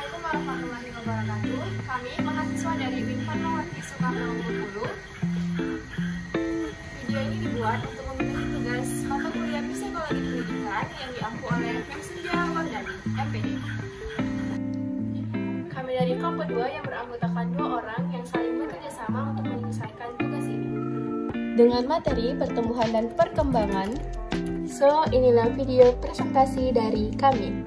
Assalamualaikum warahmatullahi wabarakatuh. Kami mahasiswa dari Unparnawati Soekarno Bengkulu. Video ini dibuat untuk memenuhi tugas mata kuliah Psikologi Pendidikan yang diampu oleh Memsenja Wardani, MPD. Kami dari kelompok 2 yang beranggotakan 2 orang yang saling bekerja sama untuk menyelesaikan tugas ini. Dengan materi pertumbuhan dan perkembangan, so inilah video presentasi dari kami.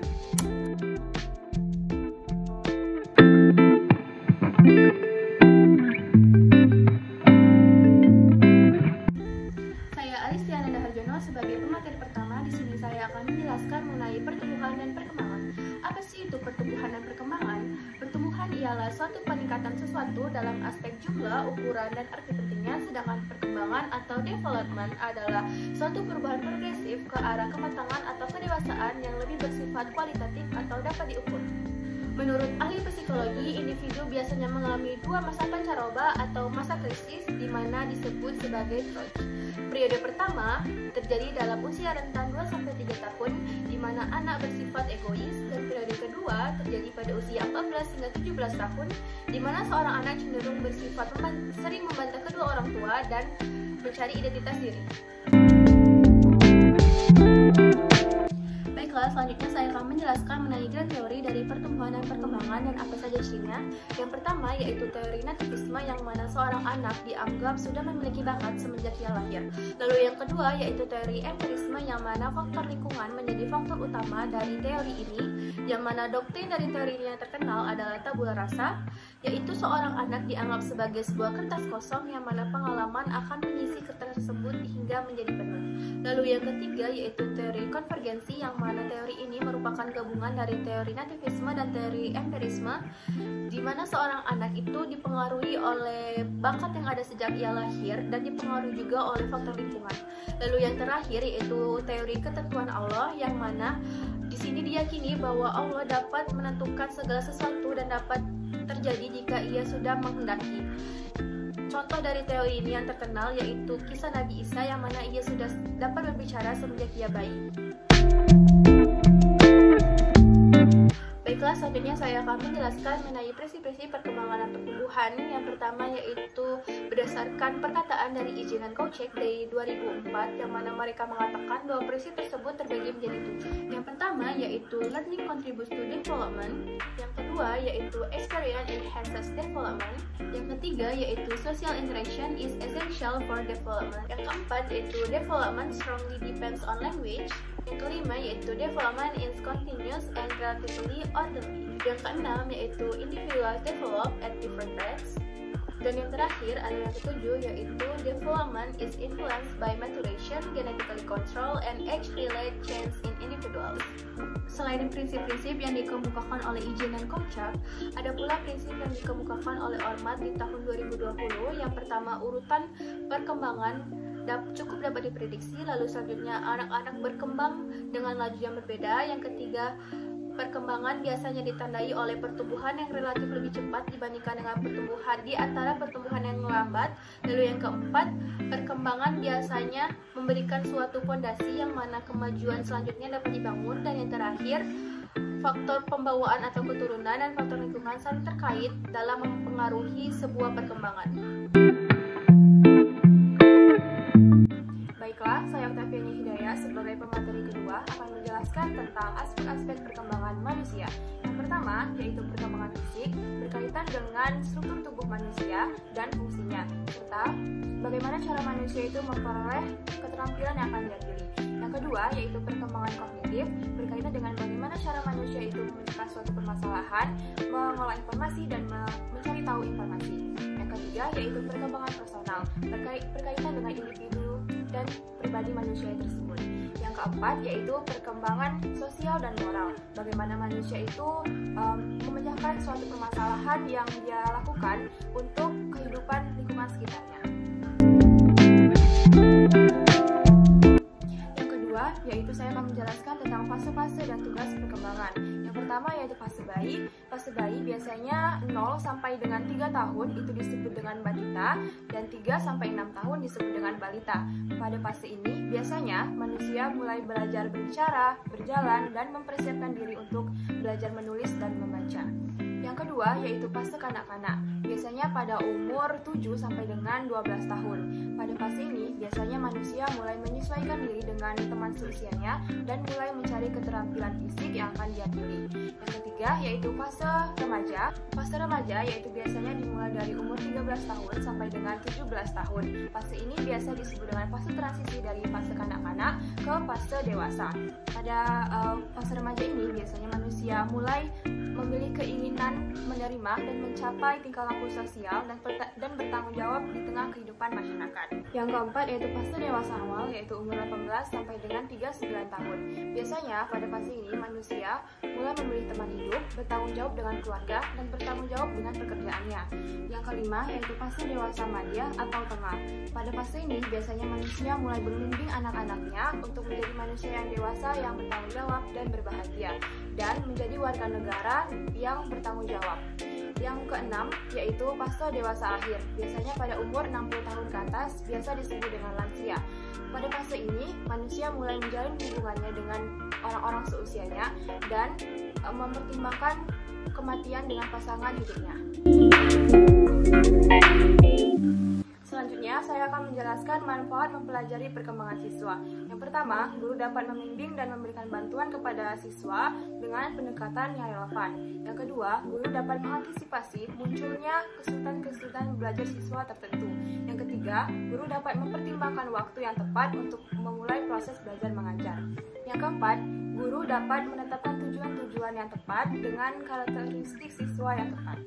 Sebagai pemateri pertama, di sini saya akan menjelaskan mengenai pertumbuhan dan perkembangan. Apa sih itu pertumbuhan dan perkembangan? Pertumbuhan ialah suatu peningkatan sesuatu dalam aspek jumlah, ukuran, dan arti pentingnya, sedangkan perkembangan atau development adalah suatu perubahan progresif ke arah kematangan atau kedewasaan yang lebih bersifat kualitatif atau dapat diukur. Menurut ahli psikologi, individu biasanya mengalami 2 masa pancaroba atau masa krisis, di mana disebut sebagai trough. Periode pertama terjadi dalam usia rentan 2-3 tahun, di mana anak bersifat egois, dan periode kedua terjadi pada usia 14 hingga 17 tahun, di mana seorang anak cenderung bersifat sering membantah kedua orang tua dan mencari identitas diri. Selanjutnya saya akan menjelaskan mengenai grand teori dari pertumbuhan dan perkembangan dan apa saja cirinya. Yang pertama yaitu teori nativisme, yang mana seorang anak dianggap sudah memiliki bakat semenjak ia lahir. Lalu yang kedua yaitu teori empirisme, yang mana faktor lingkungan menjadi faktor utama dari teori ini, yang mana doktrin dari teori ini yang terkenal adalah tabula rasa, yaitu seorang anak dianggap sebagai sebuah kertas kosong yang mana pengalaman akan mengisi kertas tersebut hingga menjadi penuh. Lalu yang ketiga yaitu teori konvergensi, yang mana teori ini merupakan gabungan dari teori nativisme dan teori empirisme, di mana seorang anak itu dipengaruhi oleh bakat yang ada sejak ia lahir dan dipengaruhi juga oleh faktor lingkungan. Lalu yang terakhir yaitu teori ketentuan Allah, yang mana di sini diyakini bahwa Allah dapat menentukan segala sesuatu dan dapat terjadi jika ia sudah menghendaki. Contoh dari teori ini yang terkenal yaitu kisah Nabi Isa, yang mana ia sudah dapat berbicara semenjak ia bayi. Baiklah, selanjutnya saya akan menjelaskan mengenai prinsip-prinsip perkembangan dan pertumbuhan. Yang pertama yaitu berdasarkan perkataan dari Ijin dan Kouchek dari 2004, yang mana mereka mengatakan bahwa prinsip tersebut terbagi menjadi 7. Yang pertama yaitu learning contributes to development. Yang kedua yaitu experience enhances development. Yang ketiga yaitu social interaction is essential for development. Yang keempat yaitu development strongly depends on language. Yang kelima yaitu development is continuous and relatively orderly. Yang keenam yaitu individuals develop at different rates. Dan yang terakhir ada yang ketujuh yaitu development is influenced by maturation, genetically control, and age-related change in individuals. Selain prinsip-prinsip yang dikemukakan oleh Ijin dan Kouchek, ada pula prinsip yang dikemukakan oleh Ormat di tahun 2020. Yang pertama, urutan perkembangan cukup dapat diprediksi. Lalu selanjutnya, anak-anak berkembang dengan laju yang berbeda. Yang ketiga, perkembangan biasanya ditandai oleh pertumbuhan yang relatif lebih cepat dibandingkan dengan pertumbuhan di antara pertumbuhan yang lambat. Lalu yang keempat, perkembangan biasanya memberikan suatu fondasi yang mana kemajuan selanjutnya dapat dibangun. Dan yang terakhir, faktor pembawaan atau keturunan dan faktor lingkungan saling terkait dalam mempengaruhi sebuah perkembangan. Baiklah, saya Octaviani Hidayah sebagai pemateri kedua akan menjelaskan tentang aspek-aspek perkembangan manusia. Yang pertama yaitu perkembangan fisik, berkaitan dengan struktur tubuh manusia dan fungsinya, serta bagaimana cara manusia itu memperoleh keterampilan yang akan dipilih. Yang kedua yaitu perkembangan kognitif, berkaitan dengan bagaimana cara manusia itu memecahkan suatu permasalahan, mengolah informasi, dan mencari tahu informasi. Yang ketiga yaitu perkembangan personal, berkaitan dengan individu dan pribadi manusia tersebut. Yang keempat yaitu perkembangan sosial dan moral, bagaimana manusia itu memecahkan suatu permasalahan yang dia lakukan untuk kehidupan lingkungan sekitarnya. Yang kedua yaitu saya akan menjelaskan tentang fase-fase dan tugas perkembangan. Yang pertama yaitu fase bayi. Fase bayi biasanya 0 sampai dengan 3 tahun itu disebut dengan batita, dan 3 sampai 6 tahun disebut dengan balita. Pada fase ini biasanya manusia mulai belajar berbicara, berjalan, dan mempersiapkan diri untuk belajar menulis dan membaca. kedua yaitu fase kanak-kanak, biasanya pada umur 7 sampai dengan 12 tahun. Pada fase ini biasanya manusia mulai menyesuaikan diri dengan teman seusianya dan mulai mencari keterampilan fisik yang akan dia pilih. Yang ketiga yaitu fase remaja. Fase remaja yaitu biasanya dimulai dari umur 13 tahun sampai dengan 17 tahun. Fase ini biasa disebut dengan fase transisi dari fase kanak-kanak ke fase dewasa. Pada fase remaja ini biasanya manusia mulai memiliki keinginan menerima dan mencapai tingkah laku sosial dan bertanggung jawab di tengah kehidupan masyarakat. Yang keempat yaitu fase dewasa awal, yaitu umur 18 sampai dengan 39 tahun. Biasanya pada fase ini manusia mulai memilih teman hidup, bertanggung jawab dengan keluarga, dan bertanggung jawab dengan pekerjaannya. Yang kelima yaitu fase dewasa madya atau tengah. Pada fase ini biasanya manusia mulai membimbing anak-anaknya untuk menjadi manusia yang dewasa yang bertanggung jawab dan berbahagia, dan menjadi warga negara yang bertanggung jawab. Yang keenam yaitu fase dewasa akhir, biasanya pada umur 60 tahun ke atas, biasa disebut dengan lansia. Pada fase ini, manusia mulai menjalin hubungannya dengan orang-orang seusianya dan mempertimbangkan kematian dengan pasangan hidupnya. Selanjutnya, saya akan menjelaskan manfaat mempelajari perkembangan siswa. Yang pertama, guru dapat membimbing dan memberikan bantuan kepada siswa dengan pendekatan yang relevan. Yang kedua, guru dapat mengantisipasi munculnya kesulitan-kesulitan belajar siswa tertentu. Yang ketiga, guru dapat mempertimbangkan waktu yang tepat untuk memulai proses belajar mengajar. Yang keempat, guru dapat menetapkan tujuan-tujuan yang tepat dengan karakteristik siswa yang tepat.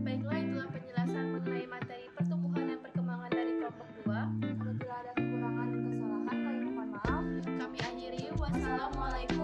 Baiklah, itulah penjelasan mengenai materi pertumbuhan dan perkembangan dari kelompok 2. Apabila ada kekurangan dan kesalahan, kami mohon maaf. Kami akhiri. Wassalamualaikum.